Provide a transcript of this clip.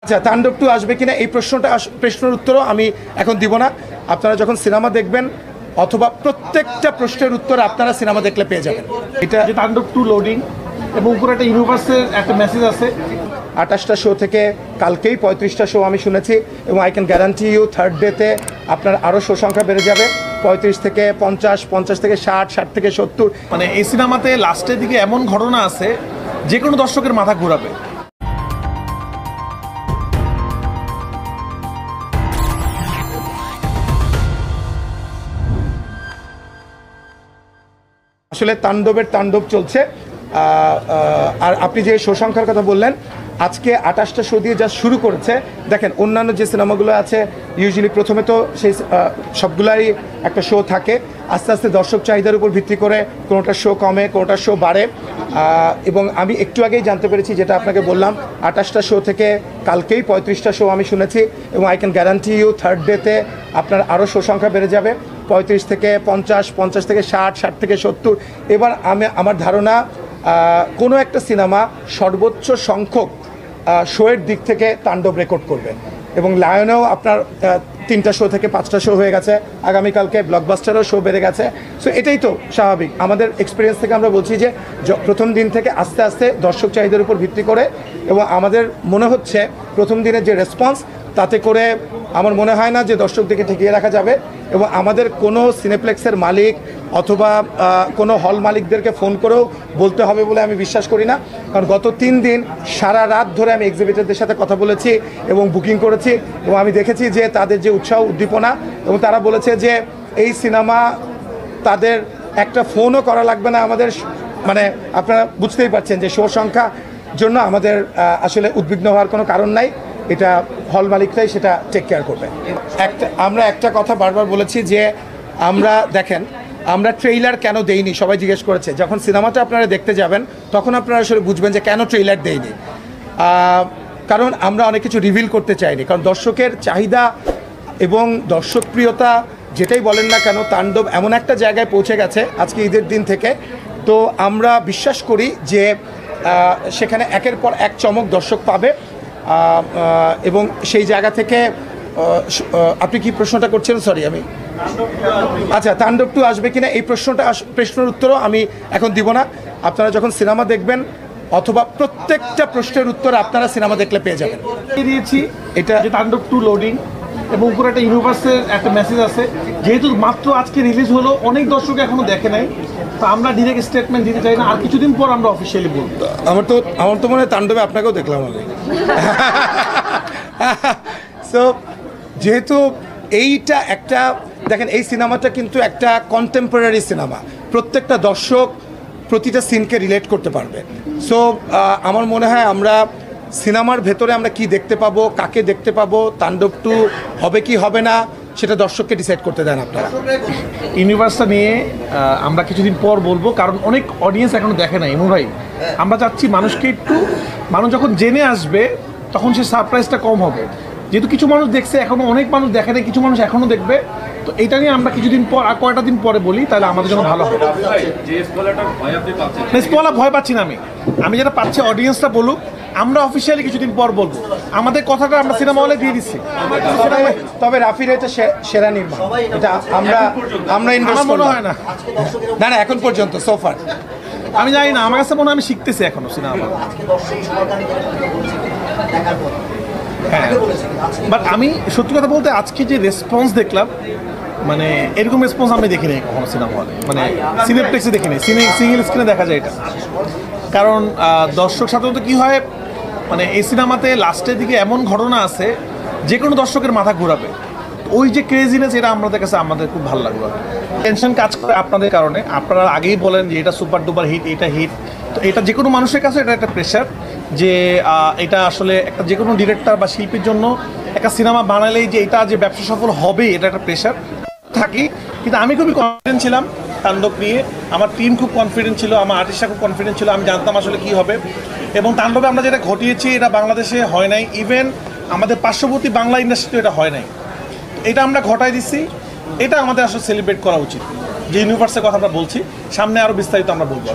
আচ্ছা, তাণ্ডব 2 আসবে কিনা এই প্রশ্নের উত্তরও আমি এখন দিব না। আপনারা যখন সিনেমা দেখবেন অথবা প্রত্যেকটা প্রশ্নের উত্তর আপনারা সিনেমা দেখলে পেয়ে যাবেন। এটা যে তাণ্ডব 2 লোডিং এবং উপরে একটা ইউনিভার্সের একটা মেসেজ আছে। 28টা শো থেকে কালকেই 35টা শো আমি শুনেছি এবং I can guarantee you third ডেতে আপনার আরও শো সংখ্যা বেড়ে যাবে 35 থেকে 50, 50 থেকে 60, 60 থেকে 70। মানে এই সিনেমাতে লাস্টের দিকে এমন ঘটনা আছে যে কোনো দর্শকের মাথা ঘোরাবে। আসলে তাণ্ডবের তাণ্ডব চলছে। আর আপনি যে শো সংখ্যার কথা বললেন, আজকে 28টা শো দিয়ে যা শুরু করেছে, দেখেন অন্যান্য যে সিনেমাগুলো আছে ইউজুয়ালি প্রথমে তো সেই সবগুলারই একটা শো থাকে, আস্তে আস্তে দর্শক চাহিদার উপর ভিত্তি করে কোনোটা শো কমে, কোনোটা শো বাড়ে। এবং আমি একটু আগেই জানতে পেরেছি, যেটা আপনাকে বললাম, 28টা শো থেকে কালকেই 35টা শো আমি শুনেছি এবং I can guarantee you third ডেতে আপনার আরও শো সংখ্যা বেড়ে যাবে 35 থেকে 50, 50 থেকে 60, 60 থেকে 70। এবার আমার ধারণা কোনো একটা সিনেমা সর্বোচ্চ সংখ্যক শোয়ের দিক থেকে তাণ্ডব রেকর্ড করবে এবং লায়নেও আপনার 3টা শো থেকে 5টা শো হয়ে গেছে, আগামীকালকে ব্লকবাস্টারও শো বেড়ে গেছে। সো এটাই তো স্বাভাবিক। আমাদের এক্সপিরিয়েন্স থেকে আমরা বলছি যে প্রথম দিন থেকে আস্তে আস্তে দর্শক চাহিদার উপর ভিত্তি করে, এবং আমাদের মনে হচ্ছে প্রথম দিনের যে রেসপন্স, তাতে করে আমার মনে হয় না যে দর্শকদেরকে ঠেকিয়ে রাখা যাবে। এবং আমাদের কোনো সিনেপ্লেক্সের মালিক অথবা কোনো হল মালিকদেরকে ফোন করেও বলতে হবে বলে আমি বিশ্বাস করি না, কারণ গত 3 দিন সারা রাত ধরে আমি এক্সিবিটরদের সাথে কথা বলেছি এবং বুকিং করেছি এবং আমি দেখেছি যে তাদের যে উৎসাহ উদ্দীপনা, এবং তারা বলেছে যে এই সিনেমা তাদের একটা ফোনও করা লাগবে না আমাদের। মানে আপনারা বুঝতেই পারছেন যে শো সংখ্যা জন্য আমাদের আসলে উদ্বিগ্ন হওয়ার কোনো কারণ নাই, এটা হল মালিকরাই সেটা টেক কেয়ার করবে। আমরা একটা কথা বারবার বলেছি যে আমরা ট্রেইলার কেন দেইনি, সবাই জিজ্ঞেস করেছে। যখন সিনেমাটা আপনারা দেখতে যাবেন তখন আপনারা আসলে বুঝবেন যে কেন ট্রেইলার দেইনি। কারণ আমরা অনেক কিছু রিভিল করতে চাইনি, কারণ দর্শকের চাহিদা এবং দর্শকপ্রিয়তা যেটাই বলেন না কেন, তাণ্ডব এমন একটা জায়গায় পৌঁছে গেছে আজকে ঈদের দিন থেকে। তো আমরা বিশ্বাস করি যে সেখানে একের পর এক চমক দর্শক পাবে এবং সেই জায়গা থেকে আপনি কি প্রশ্নটা করছেন? সরি আমি আচ্ছা, তাণ্ডব 2 আসবে কিনা এই প্রশ্নের উত্তরও আমি এখন দিব না। আপনারা যখন সিনেমা দেখবেন অথবা প্রত্যেকটা প্রশ্নের উত্তর আপনারা সিনেমা দেখলে পেয়ে যাবেন। দিয়েছি এটা যে তাণ্ডব 2 লোডিং এবং উপরে একটা ইউনিভার্সের একটা মেসেজ আছে। যেহেতু মাত্র আজকে রিলিজ হলো, অনেক দর্শক এখনো দেখে নাই, তো আমরা ডিরেক্ট স্টেটমেন্ট দিতে চাই না, আর কিছুদিন পর আমরা অফিসিয়ালি বলব। আমার তো মনে হয় তাণ্ডবে আপনাকেও দেখলাম আমি। সো যেহেতু এইটা একটা, দেখেন এই সিনেমাটা কিন্তু একটা কন্টেম্পোরারি সিনেমা, প্রত্যেকটা দর্শক প্রতিটা সিনকে রিলেট করতে পারবে। সো আমার মনে হয় আমরা সিনেমার ভেতরে আমরা কি দেখতে পাবো, কাকে দেখতে পাবো, তাণ্ডব 2 হবে কি হবে না সেটা দর্শককে ডিসাইড করতে দেন আপনারা। ইউনিভার্সটা নিয়ে আমরা কিছুদিন পর বলবো, কারণ অনেক অডিয়েন্স এখনো দেখে না। ইমু ভাই, আমরা চাচ্ছি মানুষকে একটু, মানুষ যখন জেনে আসবে তখন সে সারপ্রাইজটা কম হবে। যেহেতু কিছু মানুষ দেখছে, এখনো অনেক মানুষ দেখে না, কিছু মানুষ এখনো দেখবে। তো এটা নিয়ে আমরা কিছুদিন পর আর কয়টা দিন পরে বলি, তাহলে আমাদের জন্য ভালো হবে। স্পয়লার ভয় পাচ্ছি না আমি যেটা পাচ্ছি অডিয়েন্সটা বলুক, আমরা অফিসিয়ালি কিছুদিন পর বলবো। আমাদের কথাটা আমরা সিনেমা হলে দিয়ে দিচ্ছি। তবে রাফির এটা সেরা নির্মাণ, এটা আমরা ইনভেস্ট মনে হয় না এখন পর্যন্ত সোফার। আমি জানি না, আমার কাছে মনে হয় আমি শিখতেছি এখনো সিনেমা। হ্যাঁ, বাট আমি সত্যি কথা বলতে আজকে যে রেসপন্স দেখলাম, মানে এরকম রেসপন্স আমি দেখিনি কখনো সিনেমা হলে, মানে সিনেপ্লেক্সে দেখিনি, সিঙ্গেল স্ক্রিনে দেখা যায় এটা। কারণ দর্শক সাধারণত কী হয়, মানে এই সিনেমাতে লাস্টের দিকে এমন ঘটনা আছে যে কোনো দর্শকের মাথা ঘোরাবে। ওই যে ক্রেজিনেস, এটা আমাদের কাছে খুব ভালো লাগলো। টেনশন কাজ করে আপনাদের কারণে, আপনারা আগেই বলেন যে এটা সুপার ডুপার হিট, এটা হিট। তো এটা যে কোনো মানুষের কাছে এটা একটা প্রেশার, যে এটা আসলে একটা যে কোনো ডিরেক্টর বা শিল্পীর জন্য একটা সিনেমা বানালেই যে এটা যে ব্যবসা সফল হবে, এটা একটা প্রেশার থাকি। কিন্তু আমি খুবই কনফিডেন্ট ছিলাম তাণ্ডব নিয়ে, আমার টিম খুব কনফিডেন্ট ছিল, আমার আর্টিস্টরা খুব কনফিডেন্ট ছিল। আমি জানতাম আসলে কী হবে, এবং তাণ্ডবে আমরা যেটা ঘটিয়েছি এটা বাংলাদেশে হয় নাই, ইভেন আমাদের পার্শ্ববর্তী বাংলা ইন্ডাস্ট্রিতে এটা হয় নাই। এটা আমরা ঘটাই দিচ্ছি, এটা আমাদের আসলে সেলিব্রেট করা উচিত। যে ইউনিভার্সের কথা আমরা বলছি, সামনে আরও বিস্তারিত আমরা বলবো।